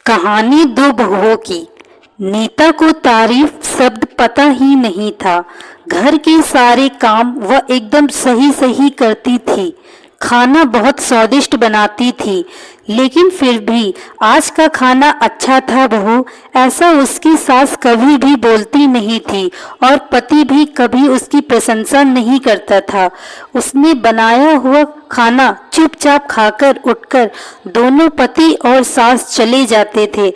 कहानी दो बहुओं की। नीता को तारीफ शब्द पता ही नहीं था। घर के सारे काम वह एकदम सही सही करती थी। खाना बहुत स्वादिष्ट बनाती थी, लेकिन फिर भी आज का खाना अच्छा था बहू, ऐसा उसकी सास कभी भी बोलती नहीं थी और पति भी कभी उसकी प्रशंसा नहीं करता था। उसने बनाया हुआ खाना चुपचाप खाकर उठकर दोनों पति और सास चले जाते थे।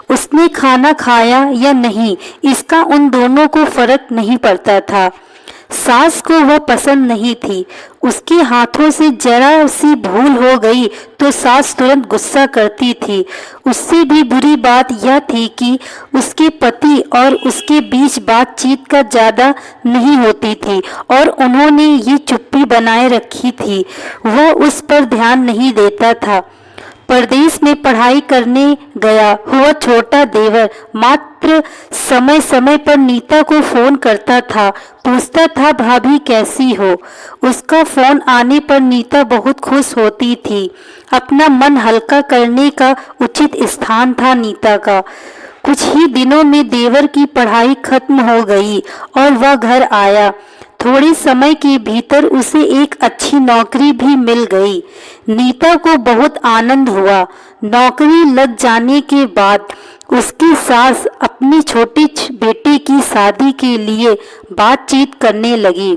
उसने खाना खाया या नहीं, इसका उन दोनों को फर्क नहीं पड़ता था। सास को वह पसंद नहीं थी। उसके हाथों से जरा सी भूल हो गई तो सास तुरंत गुस्सा करती थी। उससे भी बुरी बात यह थी कि उसके पति और उसके बीच बातचीत का ज्यादा नहीं होती थी और उन्होंने ये चुप्पी बनाए रखी थी। वह उस पर ध्यान नहीं देता था। परदेश में पढ़ाई करने गया हुआ छोटा देवर मात्र समय समय पर नीता को फोन करता था, पूछता था भाभी कैसी हो। उसका फोन आने पर नीता बहुत खुश होती थी। अपना मन हल्का करने का उचित स्थान था नीता का। कुछ ही दिनों में देवर की पढ़ाई खत्म हो गई और वह घर आया। थोड़े समय के भीतर उसे एक अच्छी नौकरी भी मिल गई। नीता को बहुत आनंद हुआ। नौकरी लग जाने के बाद उसकी सास अपनी छोटी बेटे की शादी के लिए बातचीत करने लगी,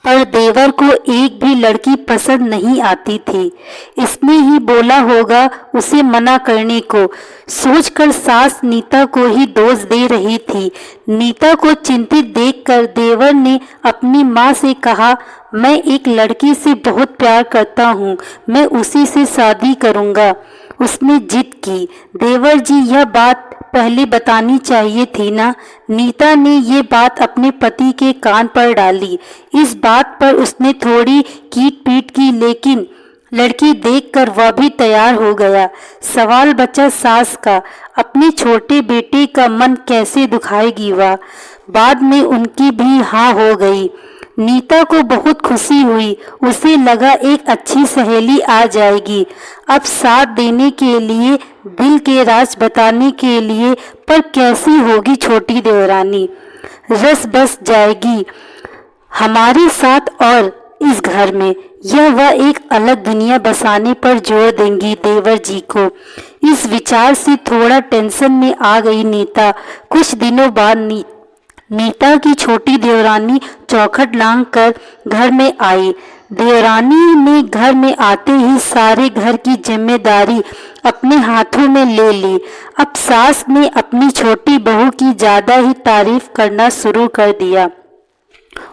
पर देवर को एक भी लड़की पसंद नहीं आती थी। इसने ही बोला होगा उसे मना करने को। सोचकर सास नीता को ही दोष दे रही थी। नीता को चिंतित देखकर देवर ने अपनी माँ से कहा, मैं एक लड़की से बहुत प्यार करता हूँ, मैं उसी से शादी करूँगा। उसने जिद की। देवर जी, यह बात पहले बतानी चाहिए थी ना। नीता ने ये बात अपने पति के कान पर डाली। इस बात पर उसने थोड़ी कीट पीट की, लेकिन लड़की देखकर वह भी तैयार हो गया। सवाल बचा सास का, अपने छोटे बेटे का मन कैसे दुखाएगी वह। बाद में उनकी भी हाँ हो गई। नीता को बहुत खुशी हुई। उसे लगा एक अच्छी सहेली आ जाएगी। अब साथ देने के लिए, दिल के राज बताने के लिए, पर कैसी होगी छोटी देवरानी। रस बस जाएगी हमारे साथ और इस घर में। यह वह एक अलग दुनिया बसाने पर जोर देंगी देवर जी को। इस विचार से थोड़ा टेंशन में आ गई नीता। कुछ दिनों बाद नीता की छोटी देवरानी चौखट लांग कर घर में आई। देवरानी ने घर में आते ही सारे घर की जिम्मेदारी अपने हाथों में ले ली। अब सास ने अपनी छोटी बहू की ज्यादा ही तारीफ करना शुरू कर दिया।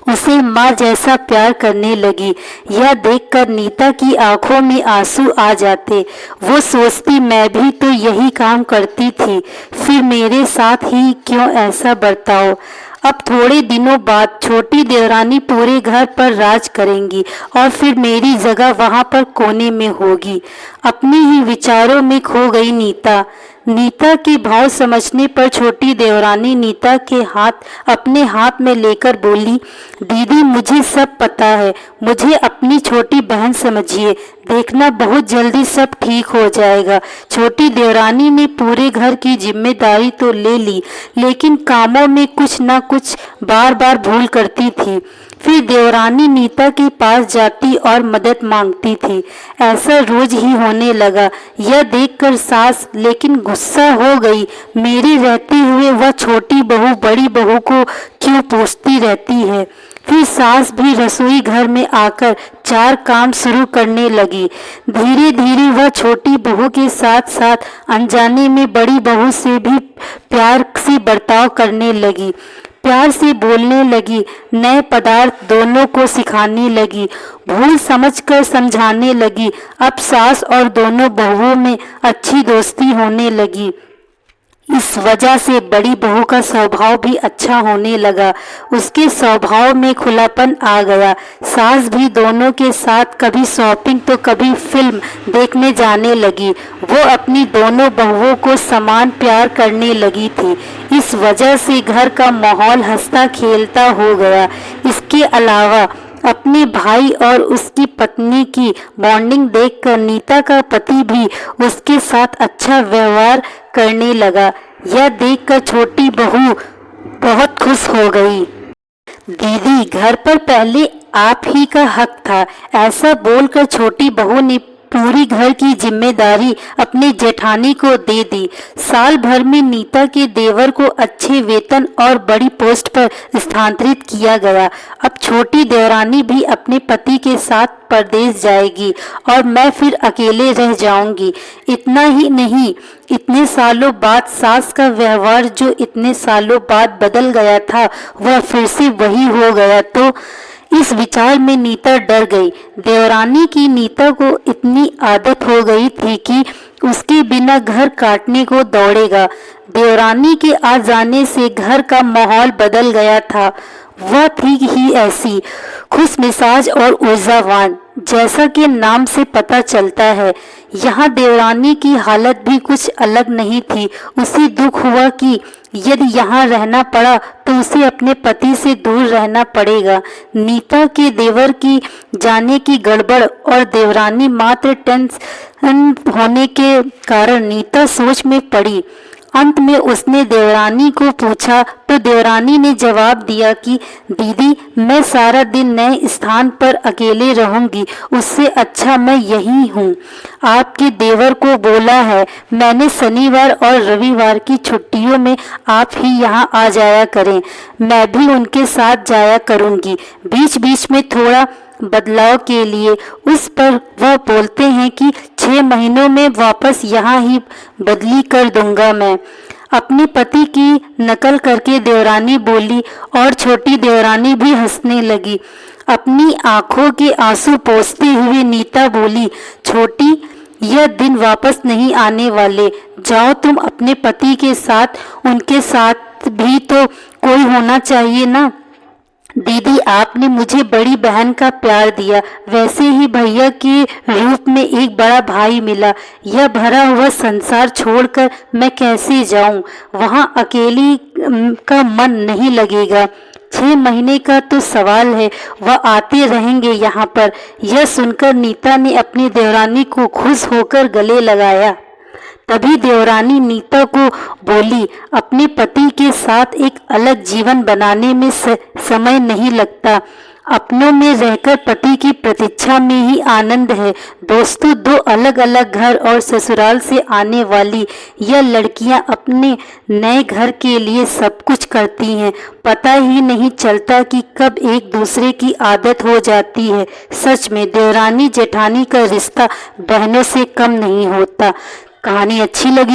उसे माँ जैसा प्यार करने लगी। यह देखकर नीता की आंखों में आंसू आ जाते। वो सोचती, मैं भी तो यही काम करती थी, फिर मेरे साथ ही क्यों ऐसा बर्ताव। अब थोड़े दिनों बाद छोटी देवरानी पूरे घर पर राज करेंगी और फिर मेरी जगह वहां पर कोने में होगी। अपने ही विचारों में खो गई नीता। नीता के भाव समझने पर छोटी देवरानी नीता के हाथ अपने हाथ में लेकर बोली, दीदी मुझे सब पता है, मुझे अपनी छोटी बहन समझिए, देखना बहुत जल्दी सब ठीक हो जाएगा। छोटी देवरानी ने पूरे घर की जिम्मेदारी तो ले ली, लेकिन कामों में कुछ न कुछ बार बार भूल करती थी। फिर देवरानी नीता के पास जाती और मदद मांगती थी। ऐसा रोज ही होने लगा। यह देखकर सास लेकिन गुस्सा हो गई। मेरे रहते हुए वह छोटी बहू बड़ी बहू को क्यों पूछती रहती है। फिर सास भी रसोई घर में आकर चार काम शुरू करने लगी। धीरे धीरे वह छोटी बहू के साथ साथ अनजाने में बड़ी बहू से भी प्यार से बर्ताव करने लगी। प्यार से बोलने लगी, नए पदार्थ दोनों को सिखाने लगी, भूल समझकर समझाने लगी। अब सास और दोनों बहुओं में अच्छी दोस्ती होने लगी। इस वजह से बड़ी बहू का स्वभाव भी अच्छा होने लगा। उसके स्वभाव में खुलापन आ गया। सास भी दोनों के साथ कभी शॉपिंग तो कभी फिल्म देखने जाने लगी। वो अपनी दोनों बहुओं को समान प्यार करने लगी थी। इस वजह से घर का माहौल हंसता खेलता हो गया। इसके अलावा अपने भाई और उसकी पत्नी की बॉन्डिंग देखकर नीता का पति भी उसके साथ अच्छा व्यवहार करने लगा। यह देखकर छोटी बहू बहुत खुश हो गई। दीदी, घर पर पहले आप ही का हक था। ऐसा बोलकर छोटी बहू ने पूरी घर की जिम्मेदारी अपने जेठानी को दे दी। साल भर में नीता के देवर को अच्छे वेतन और बड़ी पोस्ट पर स्थानांतरित किया गया। अब छोटी देवरानी भी अपने पति के साथ परदेश जाएगी और मैं फिर अकेले रह जाऊंगी। इतना ही नहीं, इतने सालों बाद सास का व्यवहार जो इतने सालों बाद बदल गया था वह फिर से वही हो गया। तो इस विचार में नीता डर गई। देवरानी की नीता को इतनी आदत हो गई थी कि उसके बिना घर काटने को दौड़ेगा। देवरानी के आ जाने से घर का माहौल बदल गया था। वह थी ही ऐसी खुश मिजाज और ऊर्जावान, जैसा कि नाम से पता चलता है। यहाँ देवरानी की हालत भी कुछ अलग नहीं थी। उसे दुख हुआ कि यदि यहाँ रहना पड़ा तो उसे अपने पति से दूर रहना पड़ेगा। नीता के देवर की जाने की गड़बड़ और देवरानी मात्र टेंशन होने के कारण नीता सोच में पड़ी। अंत में उसने देवरानी को पूछा तो देवरानी ने जवाब दिया कि दीदी, मैं सारा दिन नए स्थान पर अकेले रहूंगी, उससे अच्छा मैं यहीं हूँ। आपके देवर को बोला है मैंने शनिवार और रविवार की छुट्टियों में आप ही यहाँ आ जाया करें। मैं भी उनके साथ जाया करूँगी, बीच बीच में थोड़ा बदलाव के लिए। उस पर वह बोलते हैं कि 6 महीनों में वापस यहाँ ही बदली कर दूंगा मैं। अपने पति की नकल करके देवरानी बोली और छोटी देवरानी भी हंसने लगी। अपनी आंखों के आंसू पोंछते हुए नीता बोली, छोटी, यह दिन वापस नहीं आने वाले। जाओ तुम अपने पति के साथ, उनके साथ भी तो कोई होना चाहिए ना। दीदी, आपने मुझे बड़ी बहन का प्यार दिया, वैसे ही भैया के रूप में एक बड़ा भाई मिला। यह भरा हुआ संसार छोड़कर मैं कैसे जाऊं? वहां अकेली का मन नहीं लगेगा। 6 महीने का तो सवाल है, वह आते रहेंगे यहाँ पर। यह सुनकर नीता ने अपनी देवरानी को खुश होकर गले लगाया। तभी देवरानी नीता को बोली, अपने पति के साथ एक अलग जीवन बनाने में समय नहीं लगता। अपनों में रहकर पति की प्रतीक्षा में ही आनंद है। दोस्तों, 2 अलग अलग घर और ससुराल से आने वाली यह लड़कियां अपने नए घर के लिए सब कुछ करती हैं। पता ही नहीं चलता कि कब एक दूसरे की आदत हो जाती है। सच में देवरानी जेठानी का रिश्ता बहनों से कम नहीं होता। कहानी अच्छी लगी